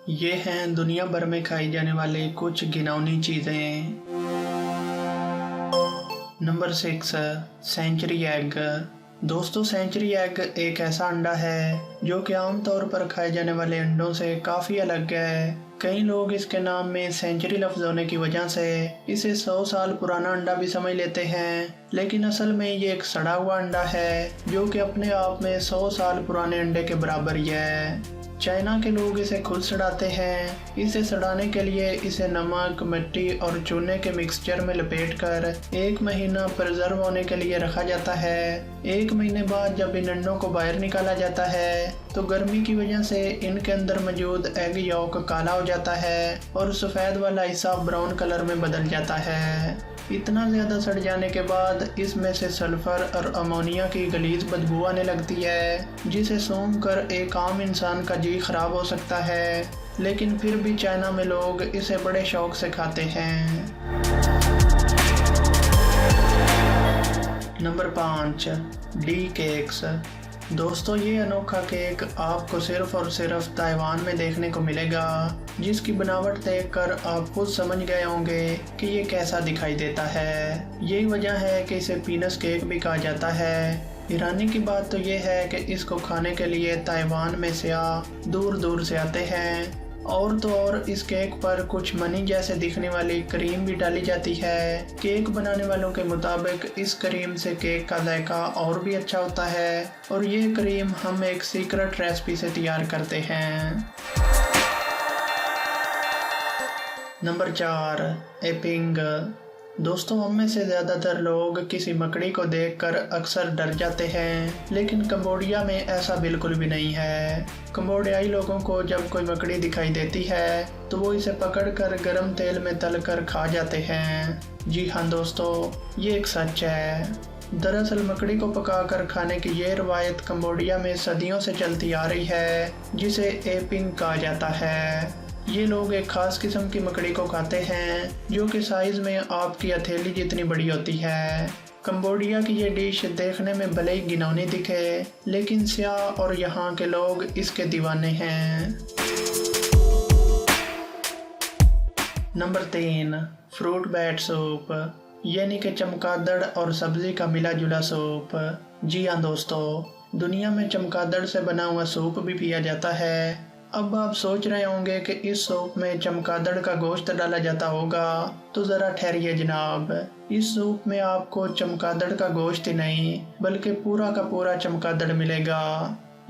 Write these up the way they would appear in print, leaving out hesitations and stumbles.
ये हैं दुनिया भर में खाई जाने वाली कुछ घिनौनी चीज़ें। Number 6, century egg. दोस्तों, सेंचुरी एग एक ऐसा अंडा है जो कि आमतौर पर खाए जाने वाले अंडों से काफ़ी अलग है। कई लोग इसके नाम में सेंचुरी लफ्ज़ होने की वजह से इसे 100 साल पुराना अंडा भी समझ लेते हैं, लेकिन असल में ये एक सड़ा हुआ अंडा है जो कि अपने आप में 100 साल पुराने अंडे के बराबर ही है। चाइना के लोग इसे खुद सड़ाते हैं। इसे सड़ाने के लिए इसे नमक, मिट्टी और चूने के मिक्सचर में लपेटकर 1 महीना प्रिजर्व होने के लिए रखा जाता है। 1 महीने बाद जब इन अंडों को बाहर निकाला जाता है तो गर्मी की वजह से इनके अंदर मौजूद एग यॉक काला हो जाता है और सफ़ेद वाला हिस्सा ब्राउन कलर में बदल जाता है। इतना ज़्यादा सड़ जाने के बाद इसमें से सल्फ़र और अमोनिया की गलीज़ बदबू आने लगती है, जिसे सूंघ कर एक आम इंसान का जी खराब हो सकता है, लेकिन फिर भी चाइना में लोग इसे बड़े शौक से खाते हैं। Number 5, D cakes. दोस्तों, ये अनोखा केक आपको सिर्फ और सिर्फ ताइवान में देखने को मिलेगा, जिसकी बनावट देखकर आप खुद समझ गए होंगे कि ये कैसा दिखाई देता है। यही वजह है कि इसे पीनस केक भी कहा जाता है। हैरानी की बात तो ये है कि इसको खाने के लिए ताइवान में सयाह दूर दूर से आते हैं। और तो और इस केक पर कुछ मनी जैसे दिखने वाली क्रीम भी डाली जाती है। केक बनाने वालों के मुताबिक इस क्रीम से केक का जायका और भी अच्छा होता है और ये क्रीम हम एक सीक्रेट रेसिपी से तैयार करते हैं। Number 4, aping. दोस्तों, हम में से ज़्यादातर लोग किसी मकड़ी को देखकर अक्सर डर जाते हैं, लेकिन कंबोडिया में ऐसा बिल्कुल भी नहीं है। कंबोडियाई लोगों को जब कोई मकड़ी दिखाई देती है तो वो इसे पकड़कर गर्म तेल में तलकर खा जाते हैं। जी हाँ दोस्तों, ये एक सच है। दरअसल मकड़ी को पकाकर खाने की ये रवायत कंबोडिया में सदियों से चलती आ रही है, जिसे एपिंग कहा जाता है। ये लोग एक खास किस्म की मकड़ी को खाते हैं जो कि साइज में आपकी हथेली जितनी बड़ी होती है। कंबोडिया की ये डिश देखने में भले ही घिनौनी दिखे, लेकिन सयाह और यहाँ के लोग इसके दीवाने हैं। नंबर 3, फ्रूट बैट सूप, यानी कि चमगादड़ और सब्जी का मिला जुला सूप। जी हाँ दोस्तों, दुनिया में चमगादड़ से बना हुआ सूप भी पिया जाता है। अब आप सोच रहे होंगे कि इस सूप में चमगादड़ का गोश्त डाला जाता होगा, तो ज़रा ठहरिए जनाब। इस सूप में आपको चमगादड़ का गोश्त ही नहीं बल्कि पूरा का पूरा चमगादड़ मिलेगा।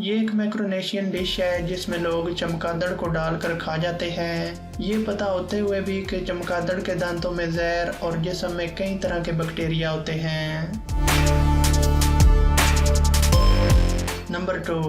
ये एक मैक्रोनेशियन डिश है जिसमें लोग चमगादड़ को डालकर खा जाते हैं, ये पता होते हुए भी कि चमगादड़ के दांतों में जहर और जिस्म में कई तरह के बैक्टीरिया होते हैं। नंबर 2,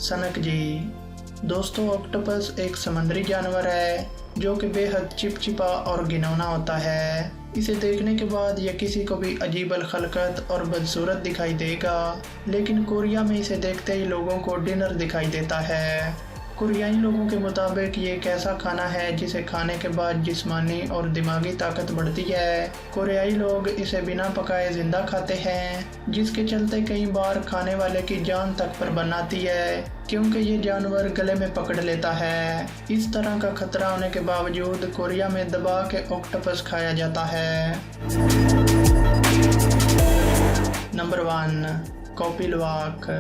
सनकजी। दोस्तों, ऑक्टोपस एक समुद्री जानवर है जो कि बेहद चिपचिपा और घिनौना होता है। इसे देखने के बाद यह किसी को भी अजीब खलकत और बदसूरत दिखाई देगा, लेकिन कोरिया में इसे देखते ही लोगों को डिनर दिखाई देता है। कोरियाई लोगों के मुताबिक ये एक ऐसा खाना है जिसे खाने के बाद जिस्मानी और दिमागी ताकत बढ़ती है। कोरियाई लोग इसे बिना पकाए जिंदा खाते हैं, जिसके चलते कई बार खाने वाले की जान तक पर बनाती है, क्योंकि ये जानवर गले में पकड़ लेता है। इस तरह का खतरा होने के बावजूद कोरिया में दबा के ऑक्टोपस खाया जाता है। Number 1, copy लुवाक।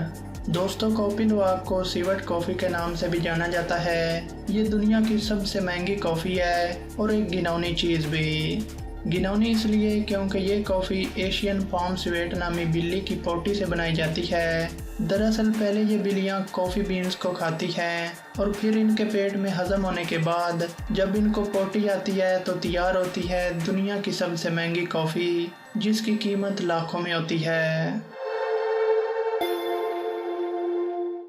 दोस्तों, कॉपी लुवाक को सीवट कॉफ़ी के नाम से भी जाना जाता है। ये दुनिया की सबसे महंगी कॉफ़ी है और एक घिनौनी चीज़ भी। घिनौनी इसलिए क्योंकि ये कॉफ़ी एशियन पाम स्वेट नामी बिल्ली की पोटी से बनाई जाती है। दरअसल पहले ये बिल्लियाँ कॉफ़ी बीन्स को खाती हैं और फिर इनके पेट में हजम होने के बाद जब इनको पोटी आती है तो तैयार होती है दुनिया की सबसे महंगी कॉफ़ी, जिसकी कीमत लाखों में होती है।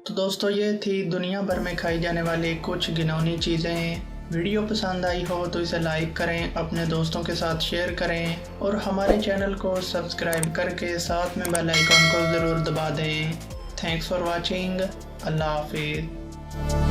तो दोस्तों, ये थी दुनिया भर में खाई जाने वाली कुछ घिनौनी चीज़ें। वीडियो पसंद आई हो तो इसे लाइक करें, अपने दोस्तों के साथ शेयर करें और हमारे चैनल को सब्सक्राइब करके साथ में बेल आइकन को ज़रूर दबा दें। Thanks for watching. अल्लाह हाफिज़।